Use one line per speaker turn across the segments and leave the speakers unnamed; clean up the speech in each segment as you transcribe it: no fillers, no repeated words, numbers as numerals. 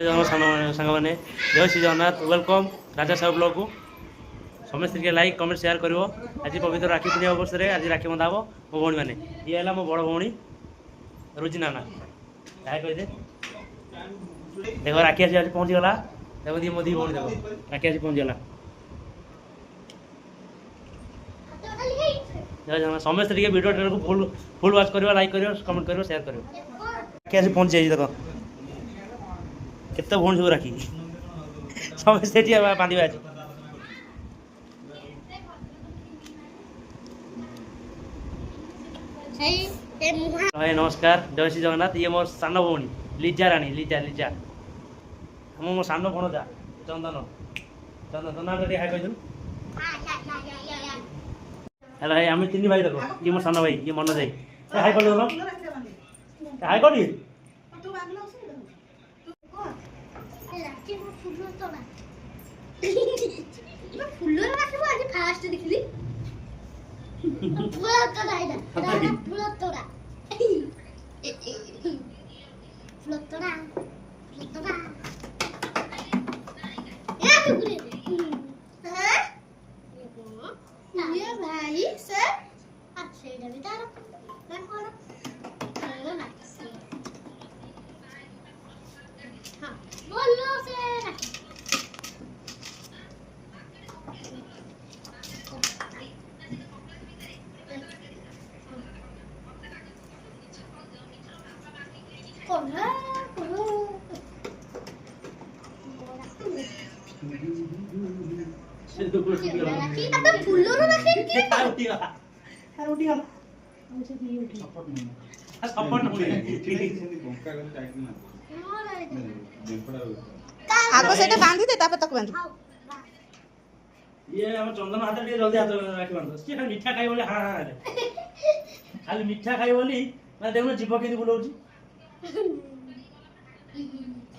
सांग मैंने जय श्री जगन्नाथ वेलकम राजा साहब ब्लॉग को समस्त लाइक कमेंट शेयर कर आज पवित्र राखी पूर्णिमा अवसर में आज राखी बंधा हम मो भौणी मैंने ये है मो बड़ भौणी रुचि नाना क्या कही देख राखी आज पहुँचीगला देखो दी मो दी भौणी देख राखी आज पहुँचीगला समस्त वीडियो को फुल वाच कर लाइक कर कमेंट कर शेयर कर राखी आज पहुँच जाए देख केते भौणी सब राखी समस्त बांधे आज नमस्कार जय श्री जगन्नाथ ये मोर सान भौणी लिजा राणी लिजा लिजा हम मो सान भणजा चंदन चंदन चंदन हाई कह हेलो भाई आम तीन भाई देखो ये मोर सान भाई ये मन जाए हाई कर हाई कर
आगो सेटा बांधी दे तापर तक बांधी
ये हम चंदन हाथ टे जल्दी हाथ राखी बांध से खाली मीठा खाई बोले हां हां खाली मीठा खाई बोली मैं देखो जीव केदी बुलाउची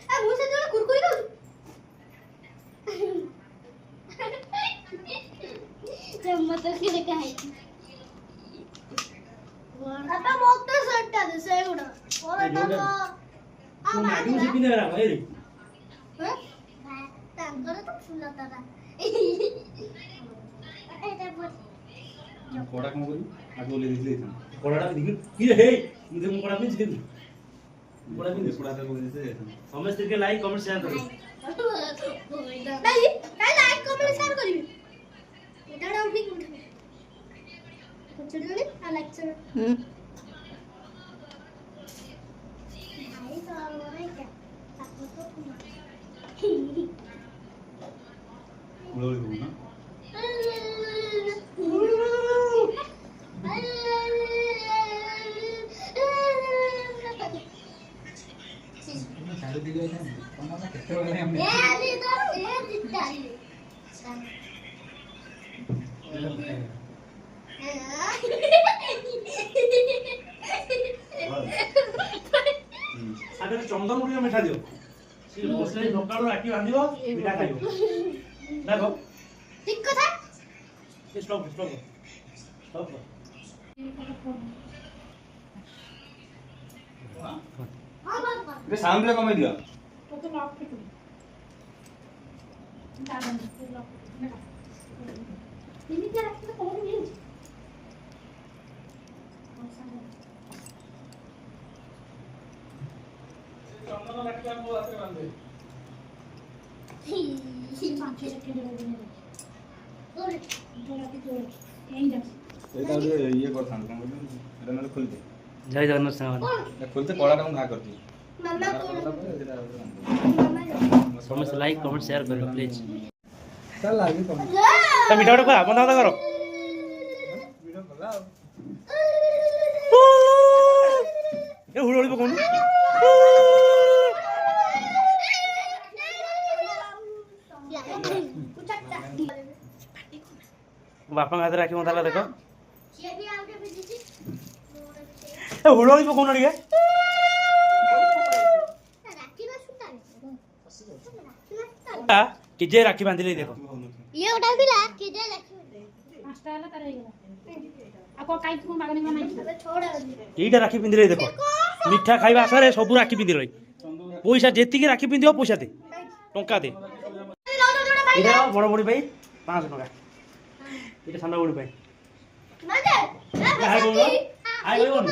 आ मु से जोला कुरकुरी दो जब मत के खाई आता मोक्त सट्टा दे से गुडा और आता
तू नाडी से पिने रा भाई रे
हां तांगर तो फुलता रा एटा बोल
कोड़ा कम करी आगो ले दिले था
कोड़ाटा दिख की हे मुझे मु कोड़ा पिन दे कोड़ा पिन
कोड़ा का को देते
समस्त के लाइक कमेंट शेयर करो
भाई काय लाइक कमेंट शेयर करबी एटा डाउन ठीक उठा चढ़ने आ लाइक चढ़ भाई तो मोरे क्या आपको तो
उड़ोली हो ना सारे दिले ना कोना में केते वाले हमने
ए दिता
आगे चंदन मुड़ी मिठा दियो सी बसले नकाळो राखी बांधियो मिठा खाइयो देखो
ठीक कथा
स्टॉप स्टॉप स्टॉप
हां बाबा
ये साउंड रे कमे दियो
तो लॉक के तू दादा लॉक इनी क्या रखी तो कौन नहीं
चंदन राखी आपको आते बांधे
ही पांचे रखे दे देने और थोड़ा भी जोड़ यहीं जा
एटा ये करथान कम एटा न खोल दे
जय जगन्नाथ साहब
खोलते कोड़ा का घा करती
मम्मा को
समस्त लाइक कमेंट शेयर करो प्लीज
चल लागी कम
तो मीठा को बंदा करो
वीडियो भला
ए हुड़ोड़ी पकोन बापा हाथ राखी मताला देखो
ये भी आउटे भेजी
ए हुड़ोड़ी पकोन रे
राखी ना सुता
किजे राखी बांधिले देखो
ये उठा दिला के जे राखी
पांचटा वाला कर गला आको काई को मागनी बनाई
अबे छोड़
एटा राखी पिंधिले देखो मीठा खाइबा आसरे सब राखी पिंधिले পয়সা যেତିକି রাখি ପିନ୍ଧିବ ପଇସା ଦେ ଟଙ୍କା ଦେ ଏଇଟା ବଡ଼ ଭଉଣୀ ପାଇଁ 500 ଟଙ୍କା ଏଇଟା ସାନ ଭଉଣୀ ପାଇଁ ଆଇ କହିବନି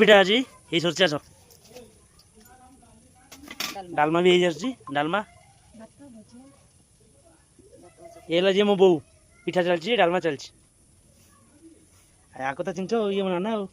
ପିଠା ଅଛି ଏଇ ସରିଛି ଆସ ଡାଲମା ବି ହେଇଯାଉଛି ଡାଲମା ଏ ହେଲା ଯିଏ ମୋ ବୋଉ ପିଠା ଚାଲିଛି ଡାଲମା ଚାଲିଛି ଆ କଥା ଚିହ୍ନିଛ ଇଏ ମୋ ନାନା ଆଉ